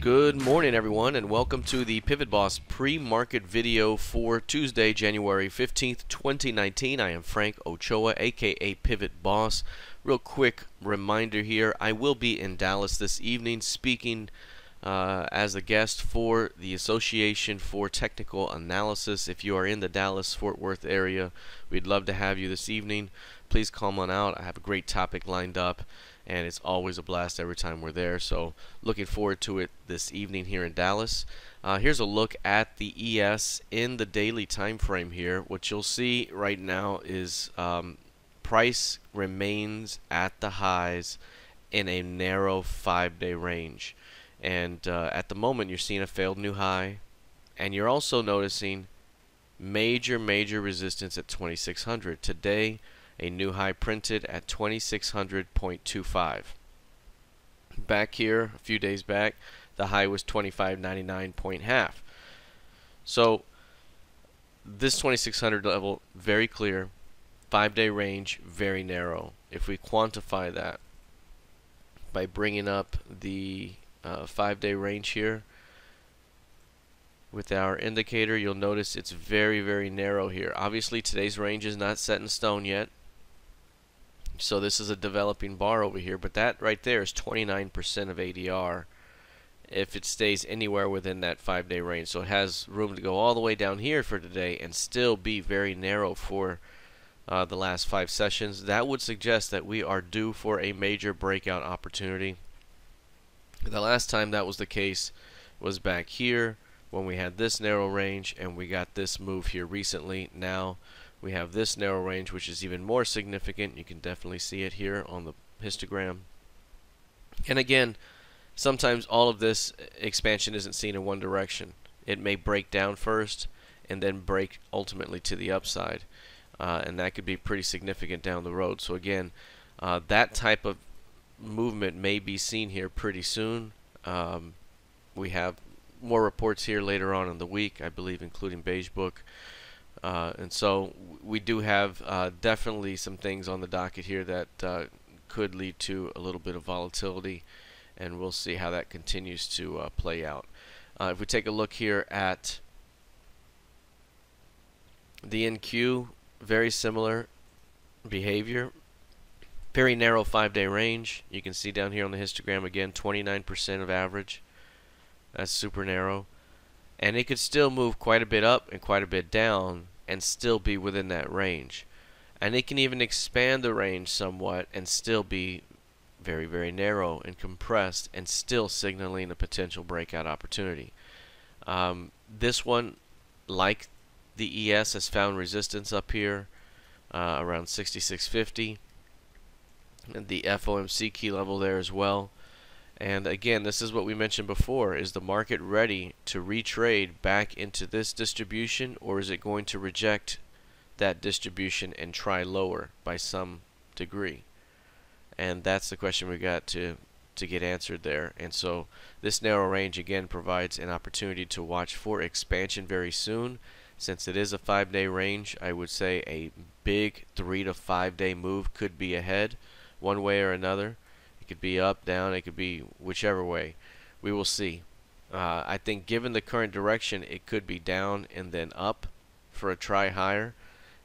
Good morning, everyone, and welcome to the PivotBoss pre-market video for Tuesday, January 15th, 2019. I am Frank Ochoa, aka PivotBoss. Real quick reminder here, I will be in Dallas this evening speaking as a guest for the Association for Technical Analysis. If you are in the Dallas-Fort Worth area, we'd love to have you this evening. Please come on out. I have a great topic lined up, and it's always a blast every time we're there. So looking forward to it this evening here in Dallas. Here's a look at the ES in the daily time frame here. What you'll see right now is price remains at the highs in a narrow 5-day range. And at the moment, you're seeing a failed new high, and you're also noticing major resistance at 2600. Today, a new high printed at 2600.25. Back here, a few days back, the high was 2599.5. So this 2600 level, very clear. 5-day range, very narrow. If we quantify that by bringing up the 5-day range here with our indicator, you'll notice it's very narrow here. Obviously, today's range is not set in stone yet, so this is a developing bar over here, but that right there is 29% of ADR if it stays anywhere within that 5-day range. So it has room to go all the way down here for today and still be very narrow for the last 5 sessions. That would suggest that we are due for a major breakout opportunity. The last time that was the case was back here when we had this narrow range and we got this move here recently. Now we have this narrow range, which is even more significant. You can definitely see it here on the histogram. And again, sometimes all of this expansion isn't seen in one direction. It may break down first and then break ultimately to the upside. And that could be pretty significant down the road. So again, that type of movement may be seen here pretty soon. We have more reports here later on in the week, I believe, including Beige Book. And so we do have definitely some things on the docket here that could lead to a little bit of volatility, and we'll see how that continues to play out. If we take a look here at the NQ, very similar behavior. Very narrow 5-day range. You can see down here on the histogram again, 29% of average. That's super narrow. And it could still move quite a bit up and quite a bit down and still be within that range. And it can even expand the range somewhat and still be very narrow and compressed and still signaling a potential breakout opportunity. This one, like the ES, has found resistance up here around 6650. And the FOMC key level there as well. And again, this is what we mentioned before. Is the market ready to retrade back into this distribution, or is it going to reject that distribution and try lower by some degree? And that's the question we got to get answered there. And so this narrow range again provides an opportunity to watch for expansion very soon. Since it is a 5-day range, I would say a big 3 to 5-day move could be ahead, one way or another. It could be up, down, it could be whichever way. We will see. I think given the current direction, it could be down and then up for a try higher,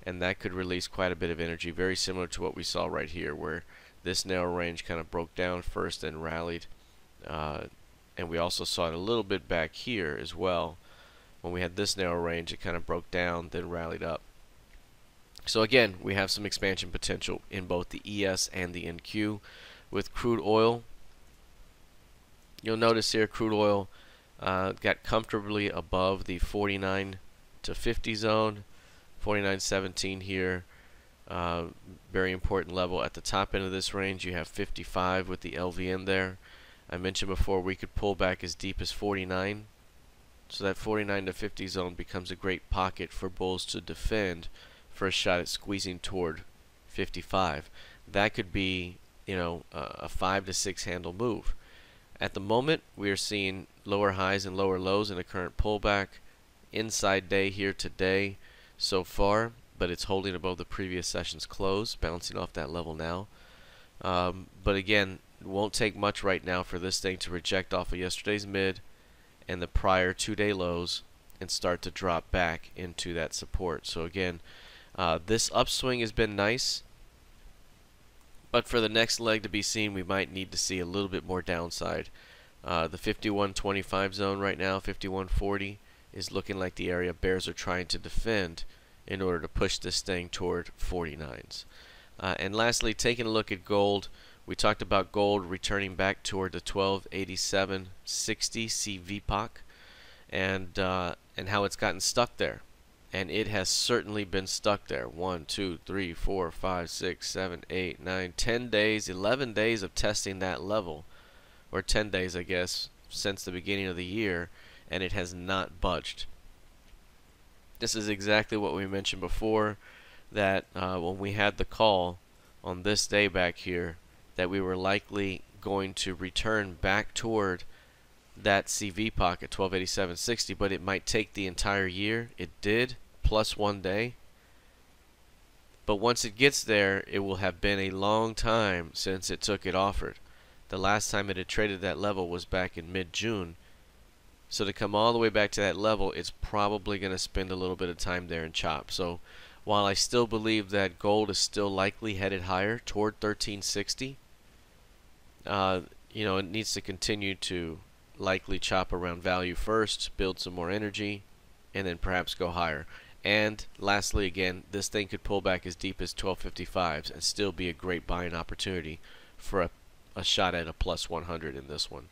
and that could release quite a bit of energy, very similar to what we saw right here, where this narrow range kind of broke down first and rallied. And we also saw it a little bit back here as well. When we had this narrow range, it kind of broke down, then rallied up. So again, we have some expansion potential in both the ES and the NQ. With crude oil, you'll notice here crude oil got comfortably above the 49 to 50 zone, 49.17 here. Very important level at the top end of this range. You have 55 with the LVN there. I mentioned before we could pull back as deep as 49. So that 49 to 50 zone becomes a great pocket for bulls to defend for a shot at squeezing toward 55. That could be, you know, a 5 to 6 handle move. At the moment, we are seeing lower highs and lower lows in a current pullback. Inside day here today so far, but it's holding above the previous session's close, bouncing off that level now. But again, it won't take much right now for this thing to reject off of yesterday's mid, and the prior 2-day lows and start to drop back into that support. So again, this upswing has been nice, but for the next leg to be seen, we might need to see a little bit more downside. The 51.25 zone right now, 51.40, is looking like the area bears are trying to defend in order to push this thing toward 49s. And lastly, taking a look at gold, we talked about gold returning back toward the 1287.60 CVPOC and how it's gotten stuck there. And it has certainly been stuck there. 1, 2, 3, 4, 5, 6, 7, 8, 9, 10 days, 11 days of testing that level, or 10 days, I guess, since the beginning of the year, and it has not budged. This is exactly what we mentioned before, that when we had the call on this day back here, that we were likely going to return back toward that CVPOC at 1287.60, but it might take the entire year. It did, plus 1 day. But once it gets there, it will have been a long time since it took it offered. The last time it had traded that level was back in mid-June. So to come all the way back to that level, it's probably going to spend a little bit of time there and chop. So while I still believe that gold is still likely headed higher toward 1360, you know, it needs to continue to likely chop around value first, build some more energy, and then perhaps go higher. And lastly, again, this thing could pull back as deep as 1255s and still be a great buying opportunity for a shot at a plus 100 in this one.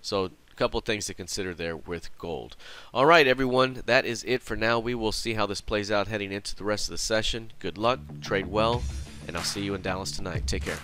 So a couple of things to consider there with gold. All right, everyone, that is it for now. We will see how this plays out heading into the rest of the session. Good luck, trade well, and I'll see you in Dallas tonight. Take care.